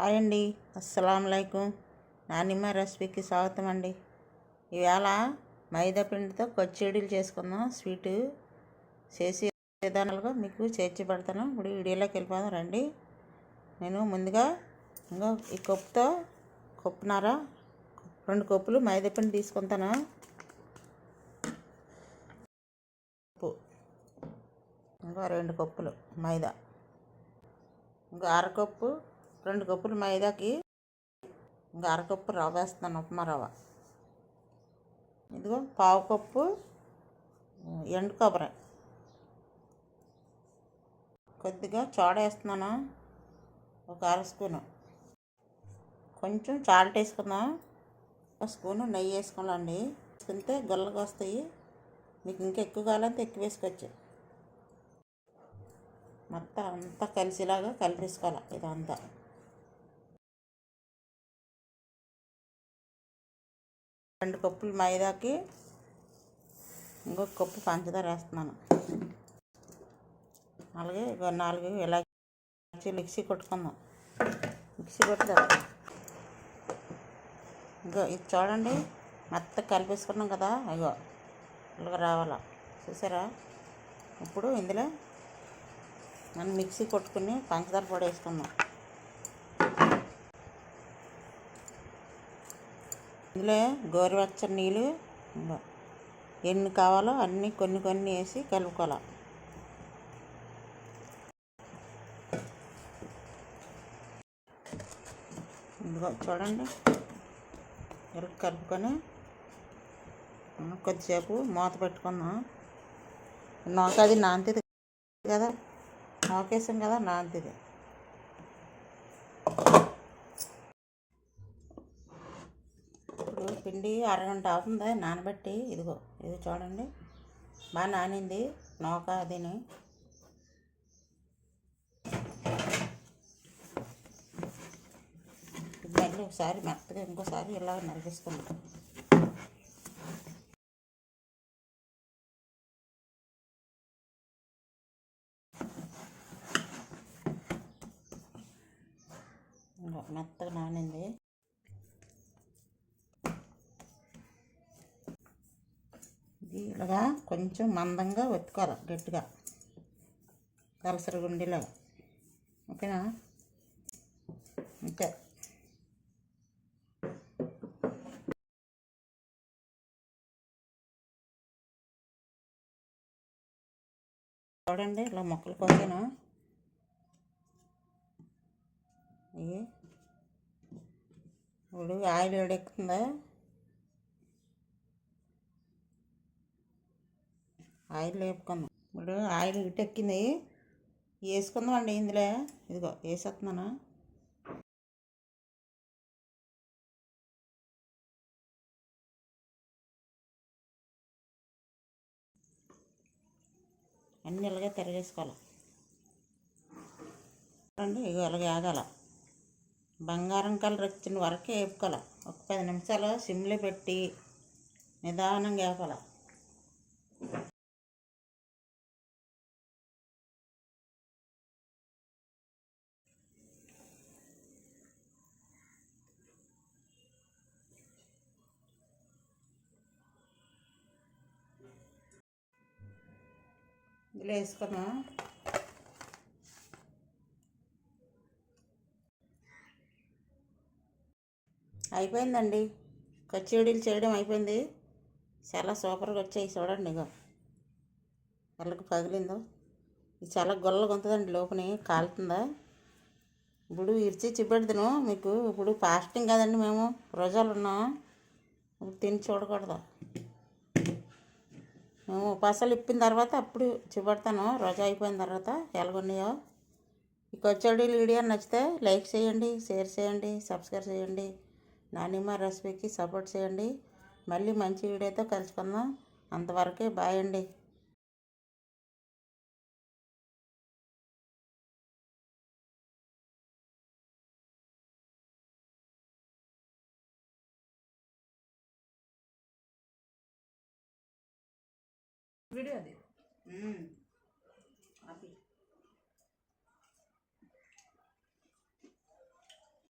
Hi అండి, అస్సలాములైకుం. నానిమ్మ రెసిపీకి స్వాగతం అండి. ఈవేళ మైదా పిండితో పచ్చడీలు చేసుకుందాం. స్వీటు చేసే విధానాలుగా మీకు చేర్చి పెడతాను. ఇప్పుడు వీడియోలోకి వెళ్ళిపోదాం రండి. నేను ముందుగా ఈ కప్పుతో కప్పున్నర 2 కప్పులు మైదా పిండి తీసుకుంటాను. ఇంకా 2 కప్పులు మైదా, ఇంకా అరకప్పు 2 కప్పులు మైదాకి ఇంకా అరకప్పు రవ్వ వేస్తున్నాను, ఉప్మా రవ్వ. ఇదిగో పావు కప్పు ఎండు కొబ్బరి, కొద్దిగా సోడా వేస్తున్నాను, ఒక అర స్పూను. కొంచెం సాల్ట్ వేసుకుందాం, ఒక స్పూను నెయ్యి వేసుకోవాలండి. వేసుకుంటే గుల్లగా వస్తాయి. మీకు ఇంకా ఎక్కువ కావాలంటే ఎక్కువ వేసుకోవచ్చు. మొత్తం అంతా కలిసిలాగా కలిపేసుకోవాలి. ఇదంతా 2 కప్పులు మైదాకి ఇంకొక కప్పు పంచదార వేస్తున్నాను. అలాగే 4 ఇలాచీలు మిక్సీ కొట్టుకుందాం. మిక్సీ కొట్టుదాం. ఇంకో ఇది చూడండి, మొత్తం కలిపేసుకున్నాం కదా. ఇగో ఇలాగ రావాలా, చూసారా? ఇప్పుడు ఇందులో మనం మిక్సీ కొట్టుకుని పంచదార పొడి వేసుకుందాం. ఇందులో గోరువెచ్చని నీళ్ళు ఎన్ని కావాలో అన్నీ కొన్ని కొన్ని వేసి కలుపుకోవాలి. ఇదిగో చూడండి, ఇలా కలుపుకొని కొద్దిసేపు మూత పెట్టుకుందాం. అది నాంతిది కదా, నోకేసాం కదా, నాంతిది. ఇప్పుడు పిండి అరగంట అవుతుంది నానబెట్టి. ఇది చూడండి, బాగా నానింది నోక అదిని. మళ్ళీ ఒకసారి మెత్తగా ఇంకోసారి ఇలా నలిపిసుకుంటాం. మెత్తగా నానింది. ఇది ఇలాగా కొంచెం మందంగా ఒత్తుకోవాలి, గట్టిగా దలసరి గుండిలాగా. ఓకేనా? అంతే. చూడండి, ఇలా ముక్కలు కోసాను. ఇప్పుడు ఆయిల్ వేడెక్కుతుందా, ఆయిల్ వేపుకుందాం. ఇప్పుడు ఆయిల్ ఇటెక్కింది, వేసుకుందాం అండి ఇందులో. ఇదిగో వేసేస్తున్నాను. అన్నీ ఇలాగే తిరగేసుకోవాలి. చూడండి, ఇగో ఇలాగ ఆగాల. బంగారం కలర్ వచ్చిన వరకే వేపుకోవాలి. ఒక 10 నిమిషాలు సిమ్లో పెట్టి నిదానంగా వేపాలి. ఇందులో వేసుకున్నాం. అయిపోయిందండి, కచేడీలు చేయడం అయిపోయింది. చాలా సూపర్గా వచ్చాయి. చూడండి, ఇగో ఎల్లకి పగిలిందో. ఇది చాలా గొల్లగా ఉంటుందండి, లోపల కాలుతుందా. ఇప్పుడు ఇరిచి చూపెడతాను మీకు. ఇప్పుడు ఫాస్టింగ్ కదండి, మేము రోజాలు ఉన్నాం. ఇప్పుడు తిని చూడకూడదు. మేము ఉపాసాలు ఇప్పిన తర్వాత అప్పుడు చూపెడతాను, రోజా అయిపోయిన తర్వాత ఎలాగున్నాయో. ఈ కచేడీలు వీడియో నచ్చితే లైక్ చేయండి, షేర్ చేయండి, సబ్స్క్రైబ్ చేయండి. నానిమ్మ రెసిపీకి సపోర్ట్ చేయండి. మళ్ళీ మంచి వీడియోతో కలుసుకుందాం. అంతవరకే బాయ్ అండి. వీడియో అది